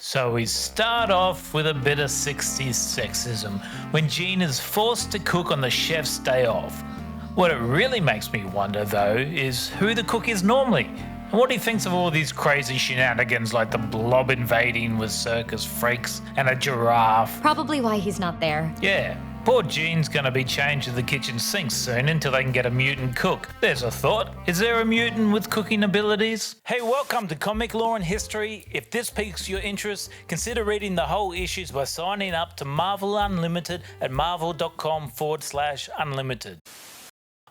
So we start off with a bit of 60s sexism when Jean is forced to cook on the chef's day off. What it really makes me wonder though is who the cook is normally and what he thinks of all these crazy shenanigans like the Blob invading with circus freaks and a giraffe. Probably why he's not there. Yeah. Poor Jean's gonna be chained to the kitchen sink soon until they can get a mutant cook. There's a thought. Is there a mutant with cooking abilities? Hey, welcome to Comic Lore and History. If this piques your interest, consider reading the whole issues by signing up to Marvel Unlimited at marvel.com/unlimited.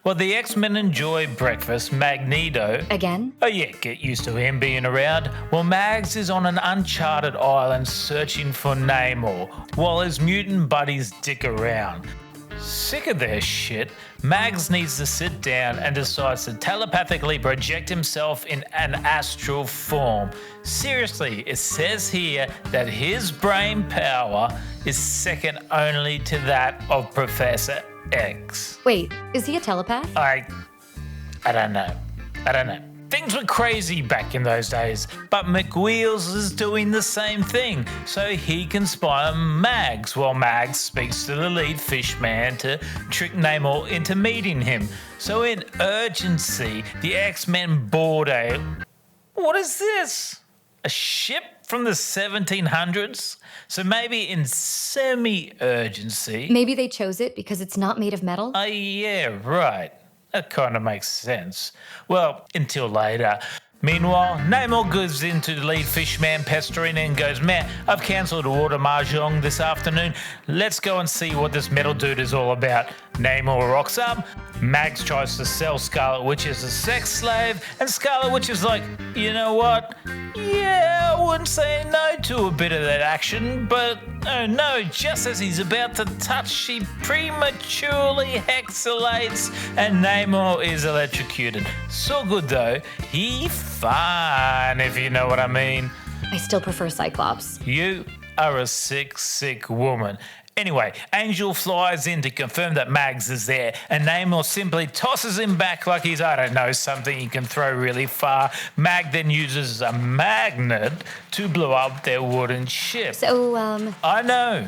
While the X-Men enjoy breakfast, Magneto... Again? Oh yeah, get used to him being around. Well, Mags is on an uncharted island searching for Namor, while his mutant buddies dick around. Sick of their shit, Mags needs to sit down and decides to telepathically project himself in an astral form. Seriously, it says here that his brain power is second only to that of Professor X. Wait, is he a telepath? I don't know. Things were crazy back in those days, but McWheels is doing the same thing, so he can spy on Mags while Mags speaks to the lead fishman to trick Namor into meeting him. So in urgency, the X-Men board a... What is this? A ship from the 1700s? So maybe in semi-urgency... Maybe they chose it because it's not made of metal? Yeah, right. That kind of makes sense. Well, until later. Meanwhile, Namor goes into the lead fishman pestering and goes, "Man, I've cancelled water mahjong this afternoon. Let's go and see what this metal dude is all about." Namor rocks up. Mags tries to sell Scarlet Witch as a sex slave, and Scarlet Witch is like, "You know what? Yeah, I wouldn't say no to a bit of that action, but oh no, just as he's about to touch, she prematurely hexalates and Namor is electrocuted. So good though, he fine, if you know what I mean." I still prefer Cyclops. You are a sick, sick woman. Anyway, Angel flies in to confirm that Mags is there, and Namor simply tosses him back like he's, I don't know, something he can throw really far. Mag then uses a magnet to blow up their wooden ship. So, I know,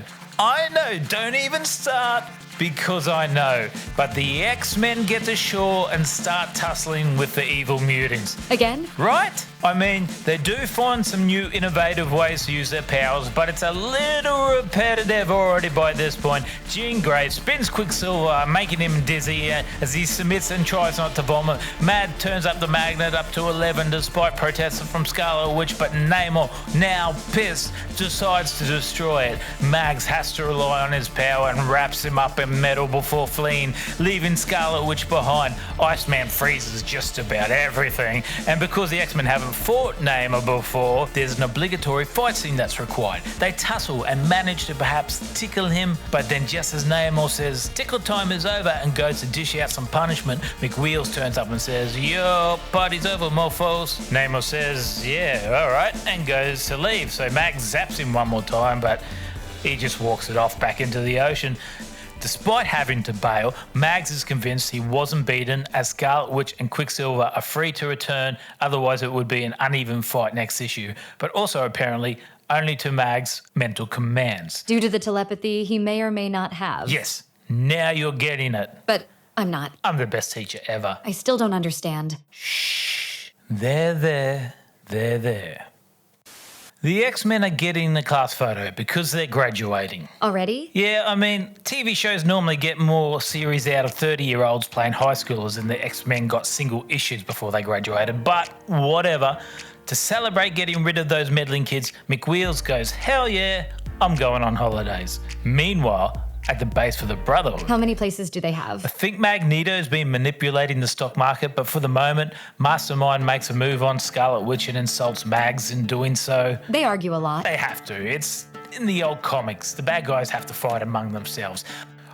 don't even start, because I know. But the X-Men get ashore and start tussling with the evil mutants. Again? Right? I mean, they do find some new innovative ways to use their powers, but it's a little repetitive already by this point. Jean Grey spins Quicksilver, making him dizzy as he submits and tries not to vomit. Mad turns up the magnet up to 11 despite protests from Scarlet Witch, but Namor, now pissed, decides to destroy it. Mags has to rely on his power and wraps him up in metal before fleeing, leaving Scarlet Witch behind. Iceman freezes just about everything, and because the X-Men haven't fought Namor before, there's an obligatory fight scene that's required. They tussle and manage to perhaps tickle him, but then just as Namor says tickle time is over and goes to dish out some punishment, McWheels turns up and says, "Yo, party's over, mofos." Namor says, "Yeah, alright," and goes to leave, so Max zaps him one more time, but he just walks it off back into the ocean. Despite having to bail, Mags is convinced he wasn't beaten as Scarlet Witch and Quicksilver are free to return, otherwise it would be an uneven fight next issue, but also apparently only to Mags' mental commands. Due to the telepathy he may or may not have. Yes, now you're getting it. But I'm not. I'm the best teacher ever. I still don't understand. Shh. They're there. The X-Men are getting the class photo because they're graduating. Already? Yeah, I mean, TV shows normally get more series out of 30-year-olds playing high schoolers, and the X-Men got single issues before they graduated, but whatever. To celebrate getting rid of those meddling kids, McWheels goes, "Hell yeah, I'm going on holidays." Meanwhile, at the base for the Brotherhood, How many places do they have? I think Magneto's been manipulating the stock market, but for the moment, Mastermind makes a move on Scarlet Witch and insults Mags in doing so. They argue a lot. They have to. It's in the old comics. The bad guys have to fight among themselves.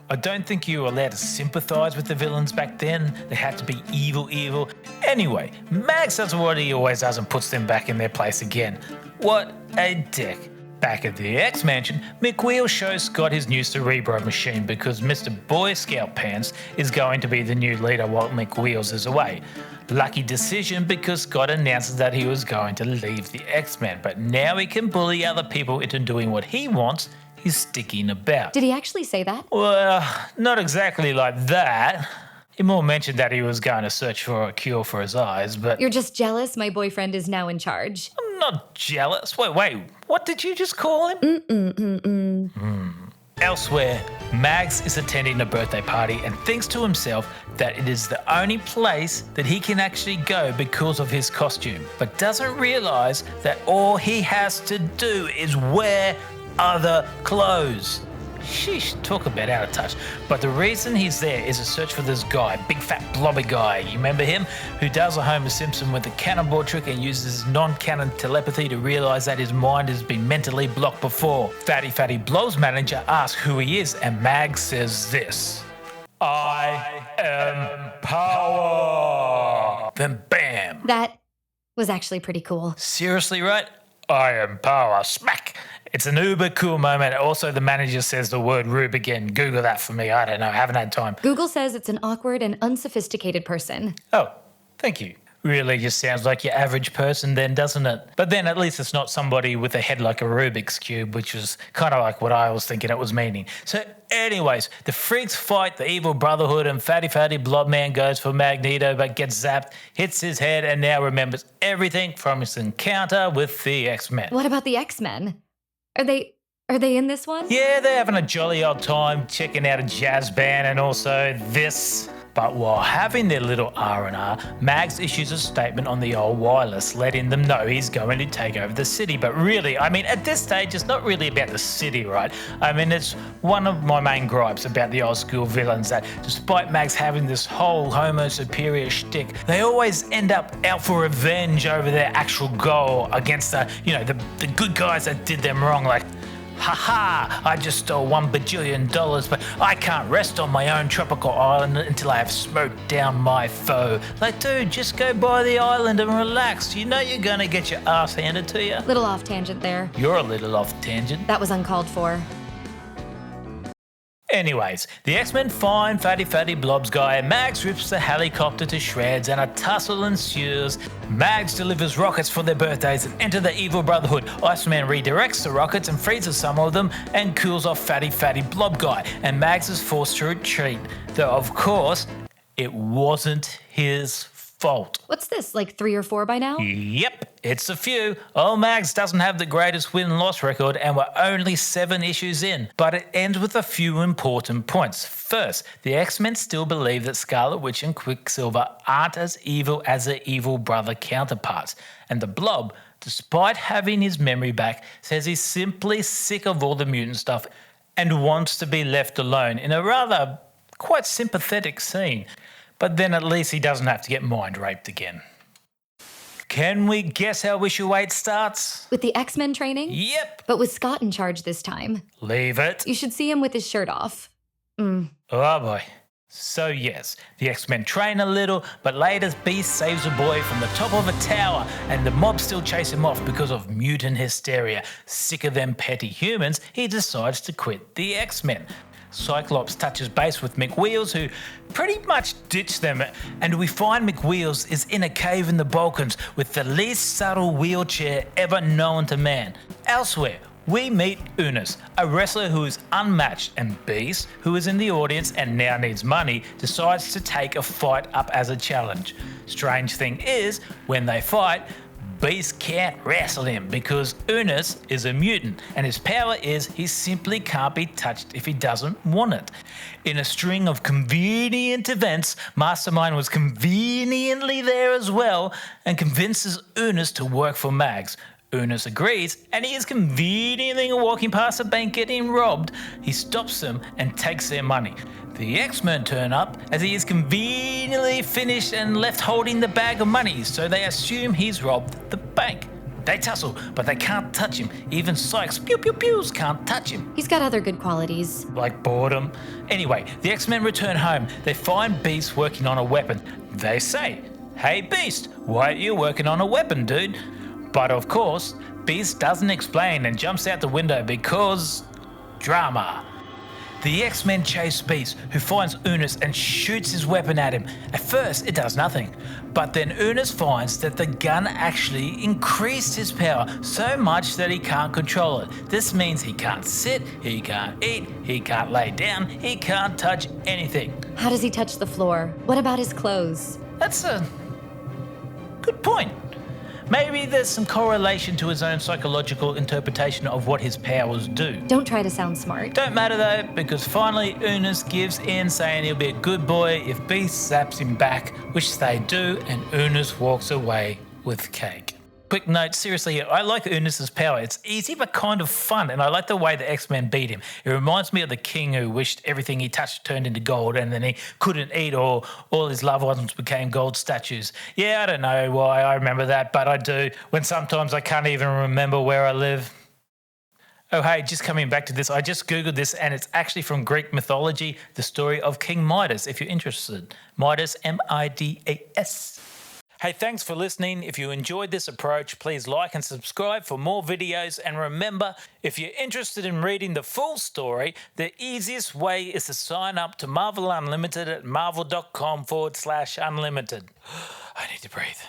I don't think you were allowed to sympathise with the villains back then. They had to be evil. Anyway, Mags does what he always does and puts them back in their place again. What a dick. Back at the X-Mansion, McWheel shows Scott his new Cerebro machine because Mr. Boy Scout Pants is going to be the new leader while McWheels is away. Lucky decision because Scott announces that he was going to leave the X-Men, but now he can bully other people into doing what he wants. He's sticking about. Did he actually say that? Well, not exactly like that. He more mentioned that he was going to search for a cure for his eyes, but... You're just jealous my boyfriend is now in charge. I'm not jealous. Wait, what did you just call him? Elsewhere, Mags is attending a birthday party and thinks to himself that it is the only place that he can actually go because of his costume, but doesn't realise that all he has to do is wear other clothes. Sheesh, talk about out of touch. But the reason he's there is to search for this guy, big fat blobby guy. You remember him? Who does a Homer Simpson with a cannonball trick and uses non-canon telepathy to realise that his mind has been mentally blocked before. Fatty Blob's manager asks who he is and Mag says this: I am power. Then bam. That was actually pretty cool. Seriously, right? I am power. Smack. It's an uber cool moment. Also, the manager says the word rube again. Google that for me. I don't know. Haven't had time. Google says it's an awkward and unsophisticated person. Oh, thank you. Really just sounds like your average person then, doesn't it? But then at least it's not somebody with a head like a Rubik's Cube, which was kind of like what I was thinking it was meaning. So anyways, the freaks fight the evil brotherhood and Fatty Blob Man goes for Magneto but gets zapped, hits his head and now remembers everything from his encounter with the X-Men. What about the X-Men? Are they in this one? Yeah, they're having a jolly old time checking out a jazz band and also this. But while having their little R&R, Mags issues a statement on the old wireless, letting them know he's going to take over the city. But really, I mean, at this stage, it's not really about the city, right? I mean, it's one of my main gripes about the old school villains that despite Mags having this whole homo superior shtick, they always end up out for revenge over their actual goal against the good guys that did them wrong, like, haha, I just stole $1 bajillion, but I can't rest on my own tropical island until I have smoked down my foe. Like, dude, just go by the island and relax. You know you're gonna get your ass handed to you. Little off tangent there. You're a little off tangent. That was uncalled for. Anyways, the X-Men find Fatty Blob's guy and Mags rips the helicopter to shreds and a tussle ensues. Mags delivers rockets for their birthdays and enter the evil brotherhood. Iceman redirects the rockets and freezes some of them and cools off Fatty Blob guy, and Mags is forced to retreat. Though of course, it wasn't his fault. What's this, like 3 or 4 by now? Yep, it's a few. Old Mags doesn't have the greatest win-loss record and we're only 7 issues in, but it ends with a few important points. First, the X-Men still believe that Scarlet Witch and Quicksilver aren't as evil as their evil brother counterparts, and the Blob, despite having his memory back, says he's simply sick of all the mutant stuff and wants to be left alone in a rather quite sympathetic scene. But then at least he doesn't have to get mind raped again. Can we guess how Issue 8 starts? With the X-Men training? Yep. But with Scott in charge this time. Leave it. You should see him with his shirt off. Oh boy. So yes, the X-Men train a little, but later Beast saves a boy from the top of a tower and the mob still chase him off because of mutant hysteria. Sick of them petty humans, he decides to quit the X-Men. Cyclops touches base with McWheels, who pretty much ditched them, and we find McWheels is in a cave in the Balkans with the least subtle wheelchair ever known to man. Elsewhere, we meet Unus, a wrestler who is unmatched, and Beast, who is in the audience and now needs money, decides to take a fight up as a challenge. Strange thing is, when they fight, Beast can't wrestle him because Unus is a mutant and his power is he simply can't be touched if he doesn't want it. In a string of convenient events, Mastermind was conveniently there as well and convinces Unus to work for Mags. Unus agrees and he is conveniently walking past a bank getting robbed. He stops them and takes their money. The X-Men turn up as he is conveniently finished and left holding the bag of money, so they assume he's robbed the bank. They tussle, but they can't touch him. Even Sykes' pew-pew-pews can't touch him. He's got other good qualities. Like boredom. Anyway, the X-Men return home. They find Beast working on a weapon. They say, "Hey Beast, why are you working on a weapon, dude?" But of course, Beast doesn't explain and jumps out the window because drama. The X-Men chase Beast, who finds Unus and shoots his weapon at him. At first, it does nothing, but then Unus finds that the gun actually increased his power so much that he can't control it. This means he can't sit, he can't eat, he can't lay down, he can't touch anything. How does he touch the floor? What about his clothes? That's a good point. Maybe there's some correlation to his own psychological interpretation of what his powers do. Don't try to sound smart. Don't matter though, because finally Unus gives in, saying he'll be a good boy if Beast zaps him back, which they do, and Unus walks away with cake. Quick note, seriously, I like Unus's power. It's easy but kind of fun, and I like the way the X-Men beat him. It reminds me of the king who wished everything he touched turned into gold, and then he couldn't eat, or all his loved ones became gold statues. Yeah, I don't know why I remember that, but I do, when sometimes I can't even remember where I live. Oh hey, just coming back to this, I just googled this and it's actually from Greek mythology, the story of King Midas, if you're interested. Midas, M-I-D-A-S. Hey, thanks for listening. If you enjoyed this approach, please like and subscribe for more videos. And remember, if you're interested in reading the full story, the easiest way is to sign up to Marvel Unlimited at marvel.com/unlimited. I need to breathe.